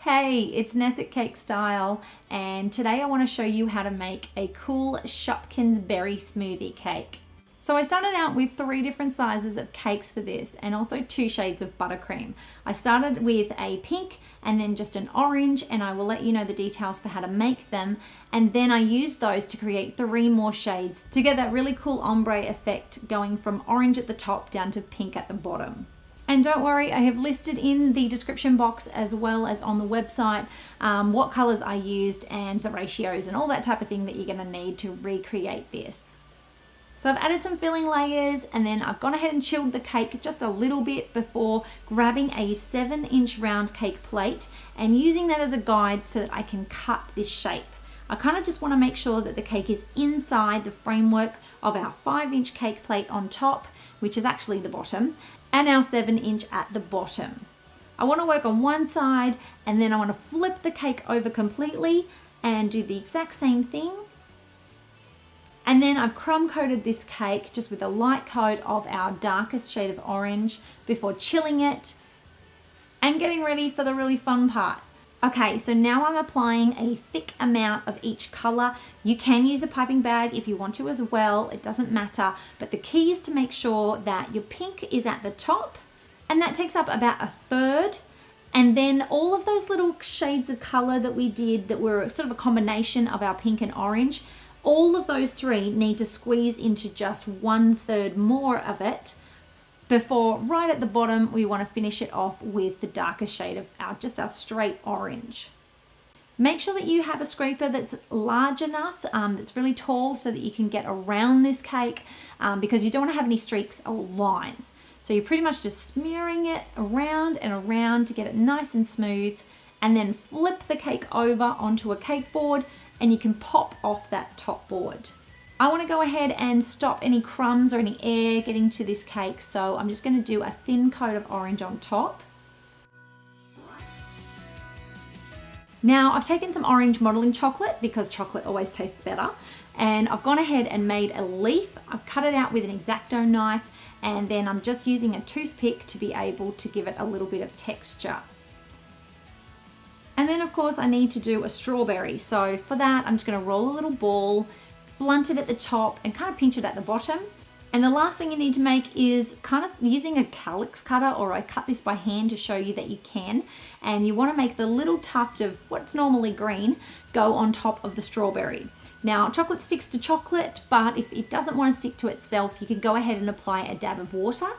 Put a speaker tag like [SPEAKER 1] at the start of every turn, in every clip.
[SPEAKER 1] Hey, it's Nesset Cake Style, and today I want to show you how to make a cool Shopkins berry smoothie cake. So I started out with 3 different sizes of cakes for this and also 2 shades of buttercream. I started with a pink and then just an orange, and I will let you know the details for how to make them. And then I used those to create 3 more shades to get that really cool ombre effect, going from orange at the top down to pink at the bottom. And don't worry, I have listed in the description box as well as on the website what colors I used and the ratios and all that type of thing that you're going to need to recreate this. So I've added some filling layers, and then I've gone ahead and chilled the cake just a little bit before grabbing a 7-inch round cake plate and using that as a guide so that I can cut this shape. I kind of just want to make sure that the cake is inside the framework of our 5-inch cake plate on top, which is actually the bottom, and our 7-inch at the bottom. I want to work on one side, and then I want to flip the cake over completely and do the exact same thing. And then I've crumb coated this cake just with a light coat of our darkest shade of orange before chilling it and getting ready for the really fun part. Okay, so now I'm applying a thick amount of each color. You can use a piping bag if you want to as well, it doesn't matter. But the key is to make sure that your pink is at the top, and that takes up about 1/3. And then all of those little shades of color that we did that were sort of a combination of our pink and orange, all of those 3 need to squeeze into just 1/3 more of it before right at the bottom we want to finish it off with the darkest shade of our straight orange. Make sure that you have a scraper that's large enough, that's really tall, so that you can get around this cake, because you don't want to have any streaks or lines. So you're pretty much just smearing it around and around to get it nice and smooth, and then flip the cake over onto a cake board and you can pop off that top board. I want to go ahead and stop any crumbs or any air getting to this cake, so I'm just going to do a thin coat of orange on top. Now I've taken some orange modeling chocolate because chocolate always tastes better, and I've gone ahead and made a leaf. I've cut it out with an X-Acto knife, and then I'm just using a toothpick to be able to give it a little bit of texture. And then of course I need to do a strawberry, so for that I'm just going to roll a little ball, blunt it at the top and kind of pinch it at the bottom. And the last thing you need to make is kind of using a calyx cutter, or I cut this by hand to show you that you can, and you want to make the little tuft of what's normally green go on top of the strawberry. Now chocolate sticks to chocolate, but if it doesn't want to stick to itself, you can go ahead and apply a dab of water.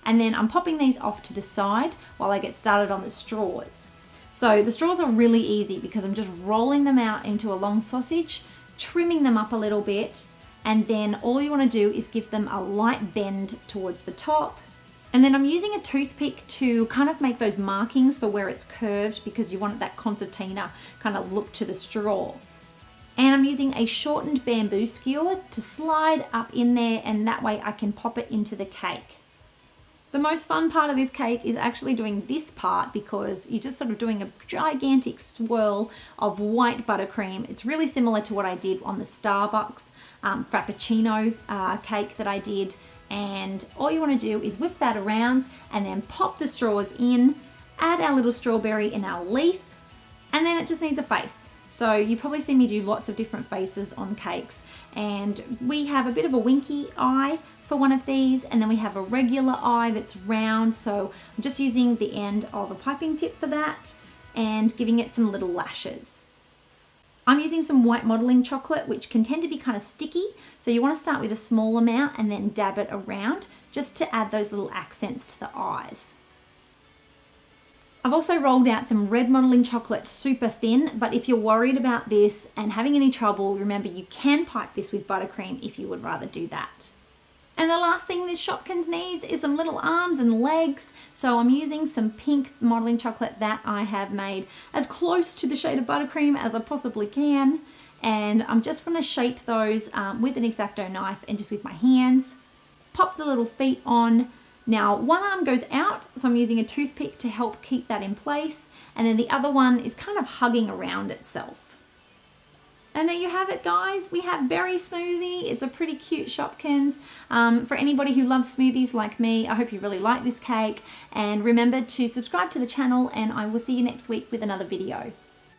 [SPEAKER 1] And then I'm popping these off to the side while I get started on the straws. So the straws are really easy because I'm just rolling them out into a long sausage, trimming them up a little bit, and then all you want to do is give them a light bend towards the top. And then I'm using a toothpick to kind of make those markings for where it's curved, because you want that concertina kind of look to the straw. And I'm using a shortened bamboo skewer to slide up in there, and that way I can pop it into the cake. The most fun part of this cake is actually doing this part, because you're just sort of doing a gigantic swirl of white buttercream. It's really similar to what I did on the Starbucks Frappuccino cake that I did. And all you want to do is whip that around and then pop the straws in, add our little strawberry in our leaf, and then it just needs a face. So you probably see me do lots of different faces on cakes, and we have a bit of a winky eye for one of these, and then we have a regular eye that's round, so I'm just using the end of a piping tip for that and giving it some little lashes. I'm using some white modeling chocolate, which can tend to be kind of sticky, so you want to start with a small amount and then dab it around just to add those little accents to the eyes. I've also rolled out some red modeling chocolate super thin, but if you're worried about this and having any trouble, remember you can pipe this with buttercream if you would rather do that. And the last thing this Shopkins needs is some little arms and legs, so I'm using some pink modeling chocolate that I have made as close to the shade of buttercream as I possibly can, and I'm just going to shape those with an X-Acto knife and just with my hands. Pop the little feet on. Now one arm goes out, so I'm using a toothpick to help keep that in place, and then the other one is kind of hugging around itself. And there you have it, guys. We have berry smoothie. It's a pretty cute Shopkins. For anybody who loves smoothies like me, I hope you really like this cake. And remember to subscribe to the channel, and I will see you next week with another video.